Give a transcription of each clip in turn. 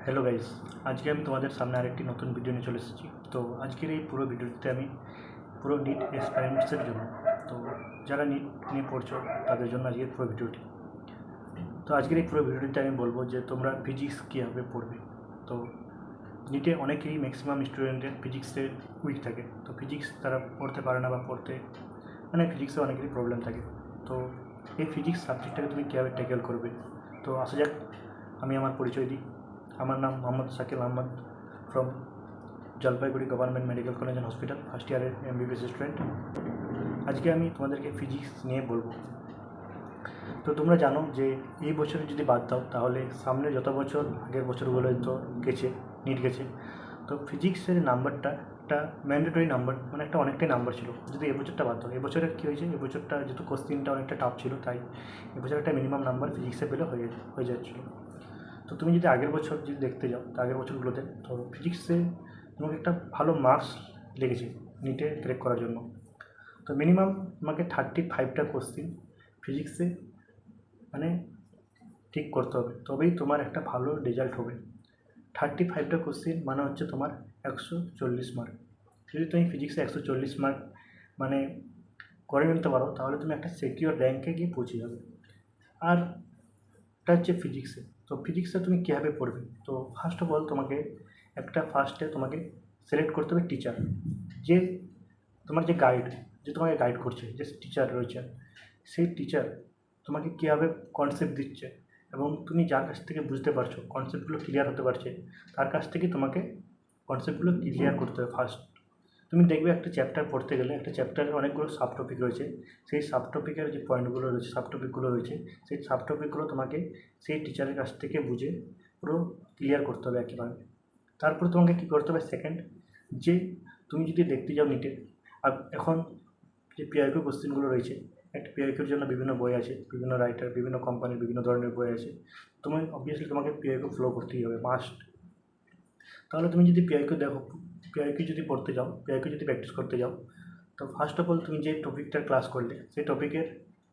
Hello guys, আজকে আমি তোমাদের সামনে আরেকটি নতুন ভিডিও নিয়ে চলে এসেছি। তো আজকের এই পুরো ভিডিওটিতে আমি পুরো নিট এক্সপেরিমেন্টসের জন্য, তো যারা নিট নিয়ে পড়ছো তাদের জন্য আজকের পুরো ভিডিওটি। তো আজকের এই পুরো ভিডিওটিতে আমি বলবো যে তোমরা ফিজিক্স কীভাবে পড়বে। তো নিটে অনেকেই ম্যাক্সিমাম স্টুডেন্টের ফিজিক্সে উইক থাকে, তো ফিজিক্স তারা পড়তে পারে না বা পড়তে ফিজিক্সে অনেকেরই প্রবলেম থাকে। তো এই ফিজিক্স সাবজেক্টটাকে তুমি কীভাবে ট্যাকেল করবে। তো আসা যাক, আমি আমার পরিচয় দিই। আমার নাম Mohammad Shakil Ahmed, from Jalpaiguri government medical college and hospital, first ইয়ারের এমবিবিএস স্টুডেন্ট। আজকে আমি তোমাদেরকে ফিজিক্স নিয়ে বলবো। তো তোমরা জানো যে এই বছরে যদি বাদ দাও তাহলে সামনে যত বছর আগের বছরগুলো তো গেছে, নিট গেছে, তো ফিজিক্সের নাম্বারটা একটা ম্যান্ডেটরি নাম্বার, মানে একটা অনেকটাই নাম্বার ছিল। যদি এবছরটা বাদ দাও, এবছরে কী হয়েছে, এবছরটা যেহেতু কোশ্চিনটা অনেকটা টাফ ছিল, তাই এবছর একটা মিনিমাম নাম্বার ফিজিক্সে পেলে হয়ে যাচ্ছিলো। তো তুমি যদি আগের বছর যদি দেখতে যাও, তো আগের বছরগুলোতে তো ফিজিক্সে তোমাকে একটা ভালো মার্কস লেগেছে নিটে ক্র্যাক করার জন্য। তো মিনিমাম তোমাকে 35টা কোশ্চিন ফিজিক্সে মানে ঠিক করতে হবে, তবেই তোমার একটা ভালো রেজাল্ট হবে। 35টা কোশ্চিন মানে হচ্ছে তোমার 140 মার্ক। যদি তুমি ফিজিক্সে 140 মার্ক মানে করে নিতে পারো, তাহলে তুমি একটা সিকিউর র্যাঙ্কে গিয়ে পৌঁছে যাবে। আর এটা হচ্ছে ফিজিক্সে। তো ফিজিক্সে তুমি কীভাবে পড়বে, তো ফার্স্ট অফ অল ফার্স্টে তোমাকে সিলেক্ট করতে হবে টিচার, যে তোমার যে গাইড, যে তোমাকে গাইড করছে, যে টিচার রয়েছে, সেই টিচার তোমাকে কীভাবে কনসেপ্ট দিচ্ছে এবং তুমি যার কাছ থেকে বুঝতে পারছো, কনসেপ্টগুলো ক্লিয়ার হতে পারছে, তার কাছ থেকে তোমাকে কনসেপ্টগুলো ক্লিয়ার করতে হবে ফার্স্ট। তুমি দেখবে একটা চ্যাপ্টার পড়তে গেলে একটা চ্যাপ্টারের অনেকগুলো সাব টপিক রয়েছে, সেই সাব টপিকের যে পয়েন্টগুলো রয়েছে, সাব টপিকগুলো রয়েছে, সেই সাব টপিকগুলো তোমাকে সেই টিচারের কাছ থেকে বুঝে পুরো ক্লিয়ার করতে হবে একেবারে। তারপর তোমাকে কী করতে হবে সেকেন্ড, যে তুমি যদি দেখতে যাও নিটে, আর এখন যে পিআইকিউ কোশ্চেনগুলো রয়েছে, একটা পিআইকিউর জন্য বিভিন্ন বই আছে, বিভিন্ন রাইটার, বিভিন্ন কোম্পানির বিভিন্ন ধরনের বই আছে। অবভিয়াসলি তোমাকে পিআইকিউ ফলো করতেই হবে, মাস্ট। তাহলে তুমি যদি পিআইকিউ দেখো, পিআইকিউ যদি পড়তে যাও, পিআইকিউ যদি প্র্যাকটিস করতে যাও, তো ফার্স্ট অফ অল তুমি যে টপিকটার ক্লাস করলে সেই টপিকের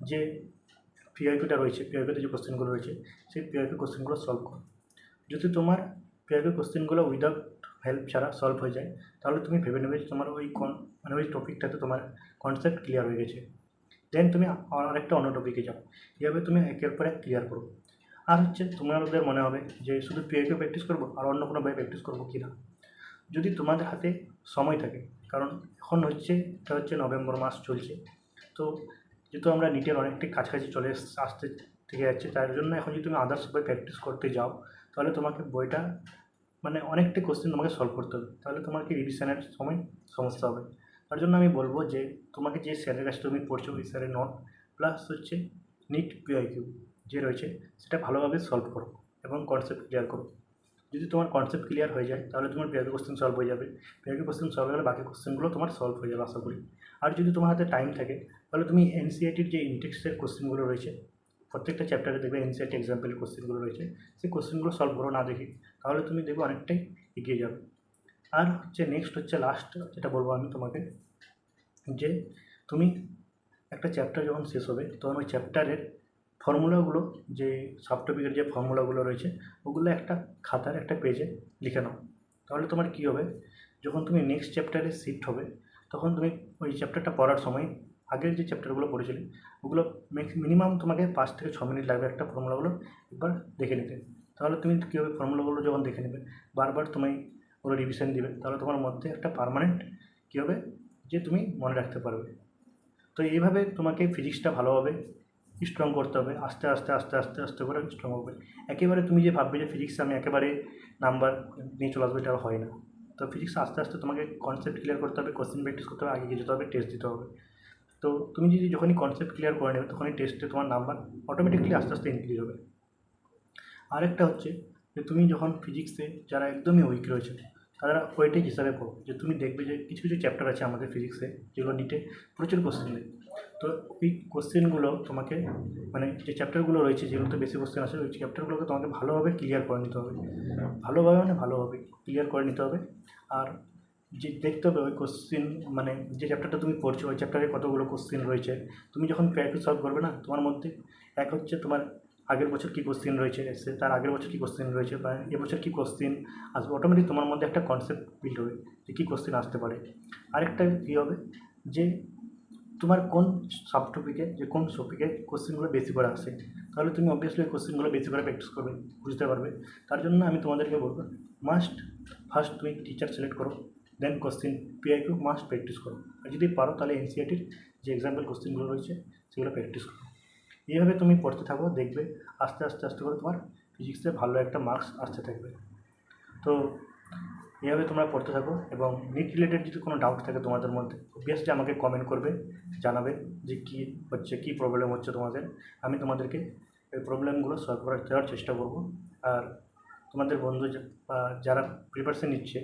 যে পিআইকিউটা রয়েছে, পিআইকিউতে যে কোশ্চেনগুলো রয়েছে, সেই পিআইকিউ কোশ্চেনগুলো সলভ করো। যদি তোমার পিআইকিউ কোশ্চেনগুলো উইদাউট হেল্প ছাড়া সলভ হয়ে যায়, তাহলে তুমি ভেবে নেবে যে তোমার ওই টপিকটাতে তোমার কনসেপ্ট ক্লিয়ার হয়ে গেছে। দেন তুমি আরেকটা অন্য টপিকে যাও, কীভাবে তুমি একের পর এক ক্লিয়ার করো। আর হচ্ছে তোমাদের মনে হবে যে শুধু পিআইকিউ প্র্যাকটিস করবো আর অন্য কোনো বই প্র্যাকটিস করবো কি না। যদি তোমাদের হাতে সময় থাকে, কারণ এখন এটা হচ্ছে নভেম্বর মাস চলছে, তো যেহেতু আমরা নিটের অনেকটাই কাছাকাছি আসতে থেকে যাচ্ছে, তার জন্য এখন যদি তুমি আদার্স বই প্র্যাকটিস করতে যাও, তাহলে তোমাকে বইটা অনেকটা কোশ্চেন তোমাকে সলভ করতে হবে, তাহলে তোমার কি রিভিশনের সময় সমস্যা হবে। তার জন্য আমি বলবো যে তোমাকে যে স্যারের কাছে তুমি পড়ছো, ওই স্যারের নোট প্লাস হচ্ছে নিট পিআইকিউ যে রয়েছে, সেটা ভালোভাবে সলভ করো এবং কনসেপ্ট ক্লিয়ার করো। যদি তোমার কনসেপ্ট ক্লিয়ার হয়ে যায়, তাহলে তোমার পিআইকিউ কোশ্চেন সলভ হয়ে যাবে। পিআইকিউ কোশ্চেন সলভ হয়ে গেলে বাকি কোশ্চেনগুলো তোমার সলভ হয়ে যাবে আশা করি। আর যদি তোমার হাতে টাইম থাকে, তাহলে তুমি এনসিইআরটির যে ইনটেক্সের কোশ্চেনগুলো রয়েছে, প্রত্যেকটা চ্যাপ্টারে দেখবে এনসিইআরটি এক্সাম্পলের কোশ্চেনগুলো রয়েছে, সেই কোশ্চেনগুলো সলভ করো না দেখি, তাহলে তুমি দেখবে অনেকটাই এগিয়ে যাবে। আর নেক্সট লাস্ট যেটা বলবো আমি তোমাকে, যে তুমি একটা চ্যাপ্টার যখন শেষ হবে, তখন ওই চ্যাপ্টারের ফর্মুলাগুলো, যে সাব টপিকের যে ফর্মুলাগুলো রয়েছে, ওগুলো একটা খাতার একটা পেজে লিখে নাও। তাহলে তোমার কী হবে, যখন তুমি নেক্সট চ্যাপ্টারে শিফট হবে, তখন তুমি ওই চ্যাপ্টারটা পড়ার সময় আগের যে চ্যাপ্টারগুলো পড়েছিলে ওগুলো মিনিমাম তোমাকে 5 থেকে 6 মিনিট লাগবে একটা ফর্মুলাগুলো একবার দেখে নিতে। তাহলে তুমি কী হবে, ফর্মুলাগুলো যখন দেখে নেবে, বারবার তুমি ওগুলো রিভিশন দিবে, তাহলে তোমার মধ্যে একটা পার্মানেন্ট কী হবে, যে তুমি মনে রাখতে পারবে। তো এইভাবে তোমাকে ফিজিক্সটা ভালোভাবে স্ট্রং করতে হবে, আস্তে আস্তে আস্তে আস্তে আস্তে করে স্ট্রং হবে। একেবারে তুমি যে ভাববে যে ফিজিক্সে আমি একেবারে নাম্বার নিয়ে চলে আসবে, এটা হয় না। তো ফিজিক্স আস্তে আস্তে তোমাকে কনসেপ্ট ক্লিয়ার করতে হবে, কোশ্চেন প্র্যাকটিস করতে হবে, আগে গিয়ে যেতে হবে, টেস্ট দিতে হবে। তো তুমি যদি যখনই কনসেপ্ট ক্লিয়ার করে নেবে, তখনই টেস্টে তোমার নাম্বার অটোমেটিকলি আস্তে আস্তে ইনক্রিজ হবে। আরেকটা হচ্ছে যে তুমি যখন ফিজিক্সে যারা একদমই উইক রয়েছে, তারা ওয়েটেজ হিসাবে পড়ো, যে তুমি দেখবে যে কিছু কিছু চ্যাপ্টার আছে আমাদের ফিজিক্সে যেগুলো নিটে প্রচুর কোশ্চেন দেয়। তো ওই কোশ্চেনগুলো তোমাকে যে চ্যাপ্টারগুলো রয়েছে যেগুলোতে বেশি কোশ্চেন আছে, ওই চ্যাপ্টারগুলোকে তোমাকে ভালোভাবে ক্লিয়ার করে নিতে হবে, ভালোভাবে ক্লিয়ার করে নিতে হবে। আর যে দেখতে হবে ওই কোশ্চেন, যে চ্যাপ্টারটা তুমি পড়ছো ওই চ্যাপ্টারে কতগুলো কোশ্চেন রয়েছে। তুমি যখন পিআইকিউ সলভ করবে না, তোমার মধ্যে এক হচ্ছে তোমার আগের বছর কী কোশ্চেন রয়েছে এসে, তার আগের বছর কী কোশ্চেন রয়েছে, বা এবছর কী কোশ্চেন আসবে, অটোমেটিক তোমার মধ্যে একটা কনসেপ্ট বিল্ড হবে যে কী কোশ্চেন আসতে পারে। আরেকটা কী হবে যে তোমার কোন সাব টপিকে যে কোন টপিকে কোশ্চেনগুলো বেশি করে আসে, তাহলে তুমি অবভিয়াসলি ওই কোশ্চেনগুলো বেশি করে প্র্যাকটিস করবে, বুঝতে পারবে। তার জন্য আমি তোমাদেরকে বলবো মাস্ট ফার্স্ট তুমি টিচার সিলেক্ট করো, then question PIQ must practise করো। আর যদি পারো তাহলে এনসিআরটির যে এক্সাম্পল কোশ্চেনগুলো রয়েছে সেগুলো প্র্যাকটিস করো। এইভাবে তুমি পড়তে থাকো, দেখবে আস্তে আস্তে আস্তে করে তোমার ফিজিক্সে ভালো একটা মার্কস আসতে থাকবে। তো এইভাবে তোমরা পড়তে থাকো, এবং নিট রিলেটেড যদি কোনো ডাউট থাকে তোমাদের মধ্যে অবভিয়াসলি আমাকে কমেন্ট করবে, জানাবে যে কী হচ্ছে, কী প্রবলেম হচ্ছে তোমাদের। আমি তোমাদেরকে এই প্রবলেমগুলো সলভ করে দেওয়ার চেষ্টা করব। আর তোমাদের বন্ধু যারা প্রিপারেশন নিচ্ছে,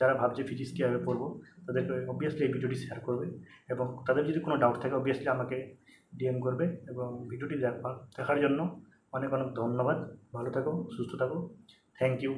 যারা ভাবছে ফিজিক্স কীভাবে পড়বো, তাদেরকে অবভিয়াসলি এই ভিডিওটি শেয়ার করবে, এবং তাদের যদি কোনো ডাউট থাকে অবভিয়াসলি আমাকে ডিএম করবে। এবং ভিডিওটি দেখার জন্য অনেক অনেক ধন্যবাদ। ভালো থাকো, সুস্থ থাকো। Thank you.